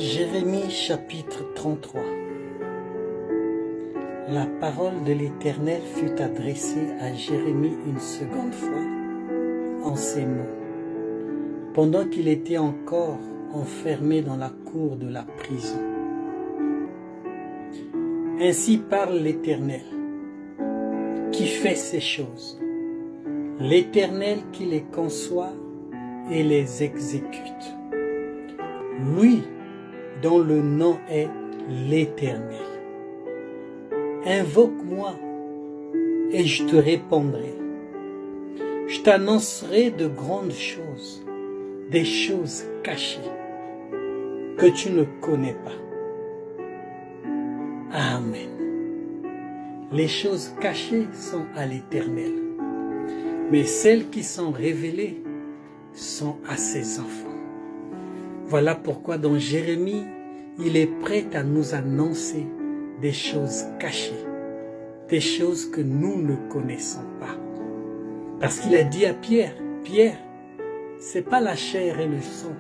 Jérémie chapitre 33. La parole de l'Éternel fut adressée à Jérémie une seconde fois en ces mots, pendant qu'il était encore enfermé dans la cour de la prison. Ainsi parle l'Éternel, qui fait ces choses, l'Éternel qui les conçoit et les exécute. Lui dont le nom est l'Éternel. Invoque-moi et je te répondrai. Je t'annoncerai de grandes choses, des choses cachées que tu ne connais pas. Amen. Les choses cachées sont à l'Éternel, mais celles qui sont révélées sont à ses enfants. Voilà pourquoi dans Jérémie, il est prêt à nous annoncer des choses cachées, des choses que nous ne connaissons pas. Parce qu'il a dit à Pierre, Pierre, c'est pas la chair et le sang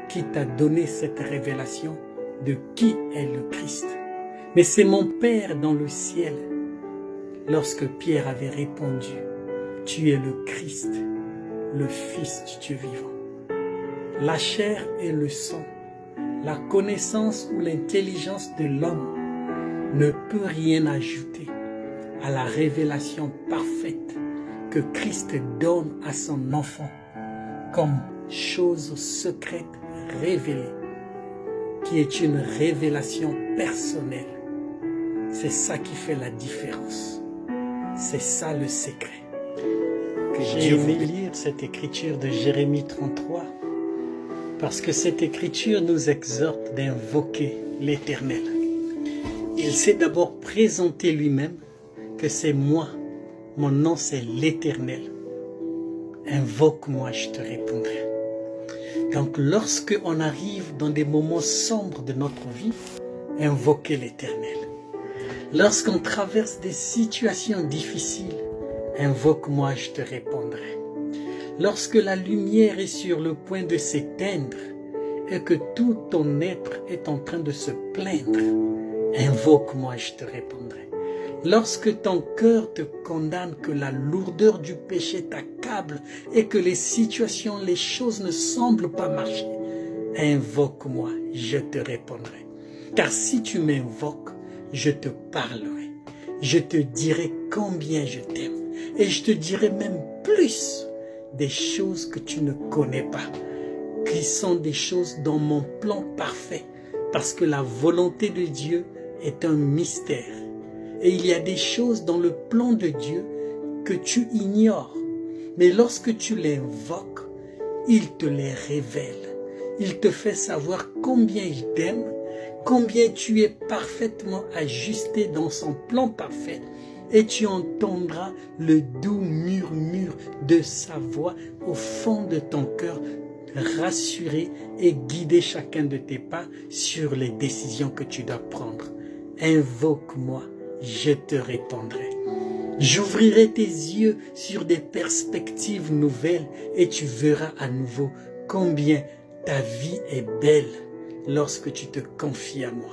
qui t'a donné cette révélation de qui est le Christ, mais c'est mon Père dans le ciel. Lorsque Pierre avait répondu, tu es le Christ, le Fils du Dieu vivant. La chair et le sang, la connaissance ou l'intelligence de l'homme ne peut rien ajouter à la révélation parfaite que Christ donne à son enfant comme chose secrète révélée, qui est une révélation personnelle. C'est ça qui fait la différence. C'est ça le secret. J'ai aimé lire cette écriture de Jérémie 33 parce que cette écriture nous exhorte d'invoquer l'Éternel. Il s'est d'abord présenté lui-même que c'est moi, mon nom c'est l'Éternel. Invoque-moi, je te répondrai. Donc lorsque on arrive dans des moments sombres de notre vie, invoquez l'Éternel. Lorsqu'on traverse des situations difficiles, invoque-moi, je te répondrai. Lorsque la lumière est sur le point de s'éteindre et que tout ton être est en train de se plaindre, invoque-moi, je te répondrai. Lorsque ton cœur te condamne, que la lourdeur du péché t'accable et que les situations, les choses ne semblent pas marcher, invoque-moi, je te répondrai. Car si tu m'invoques, je te parlerai. Je te dirai combien je t'aime. Et je te dirai même plus des choses que tu ne connais pas, qui sont des choses dans mon plan parfait, parce que la volonté de Dieu est un mystère. Et il y a des choses dans le plan de Dieu que tu ignores. Mais lorsque tu les invoques, il te les révèle. Il te fait savoir combien il t'aime, combien tu es parfaitement ajusté dans son plan parfait. Et tu entendras le doux murmure de sa voix au fond de ton cœur, rassurer et guider chacun de tes pas sur les décisions que tu dois prendre. Invoque-moi, je te répondrai. J'ouvrirai tes yeux sur des perspectives nouvelles et tu verras à nouveau combien ta vie est belle lorsque tu te confies à moi.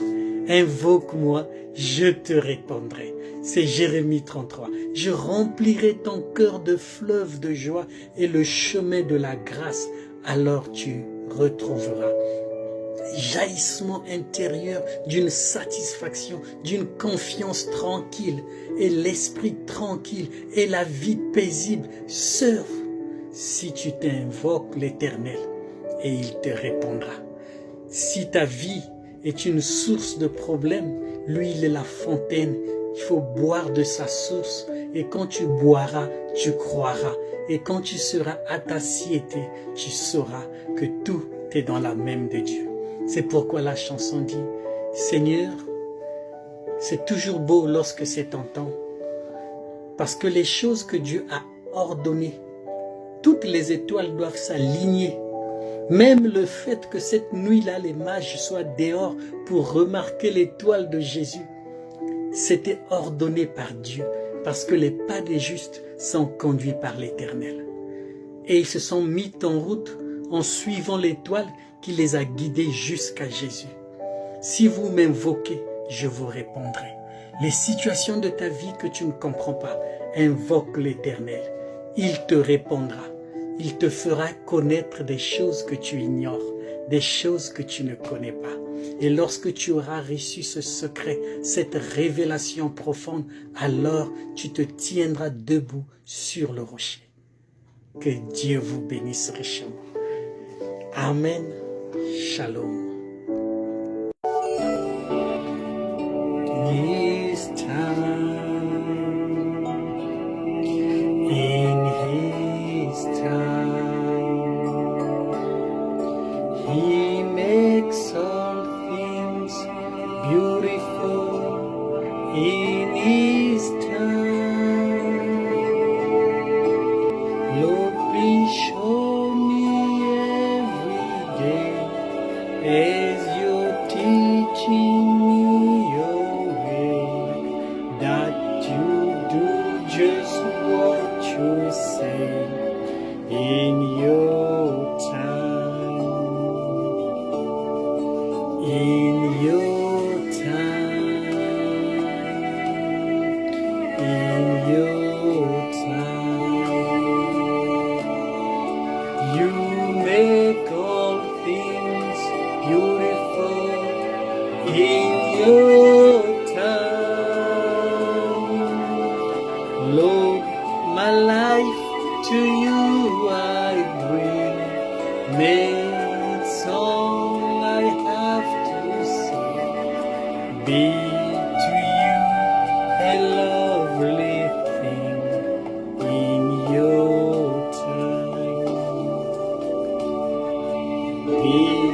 Invoque-moi, je te répondrai. C'est Jérémie 33. Je remplirai ton cœur de fleuves de joie et le chemin de la grâce. Alors tu retrouveras jaillissement intérieur d'une satisfaction, d'une confiance tranquille et l'esprit tranquille et la vie paisible. Sœur, si tu t'invoques l'Éternel et il te répondra. Si ta vie est une source de problèmes, lui il est la fontaine. Il faut boire de sa source et quand tu boiras, tu croiras. Et quand tu seras à ta satiété, tu sauras que tout est dans la main de Dieu. C'est pourquoi la chanson dit, Seigneur, c'est toujours beau lorsque c'est tentant, parce que les choses que Dieu a ordonnées, toutes les étoiles doivent s'aligner. Même le fait que cette nuit-là, les mages soient dehors pour remarquer l'étoile de Jésus, c'était ordonné par Dieu, parce que les pas des justes sont conduits par l'Éternel. Et ils se sont mis en route en suivant l'étoile qui les a guidés jusqu'à Jésus. Si vous m'invoquez, je vous répondrai. Les situations de ta vie que tu ne comprends pas, invoque l'Éternel. Il te répondra. Il te fera connaître des choses que tu ignores, des choses que tu ne connais pas. Et lorsque tu auras reçu ce secret, cette révélation profonde, alors tu te tiendras debout sur le rocher. Que Dieu vous bénisse richement. Amen. Shalom. His time, in His time, He makes all things beautiful in His time. Lord, please show me every day as you're teaching me your way, that you do just what you say in your time. In your time. In your time. You make all things beautiful in your time. Lord, my life to you I bring. May it's all I have to say. Be to you a lovely thing in your time. Be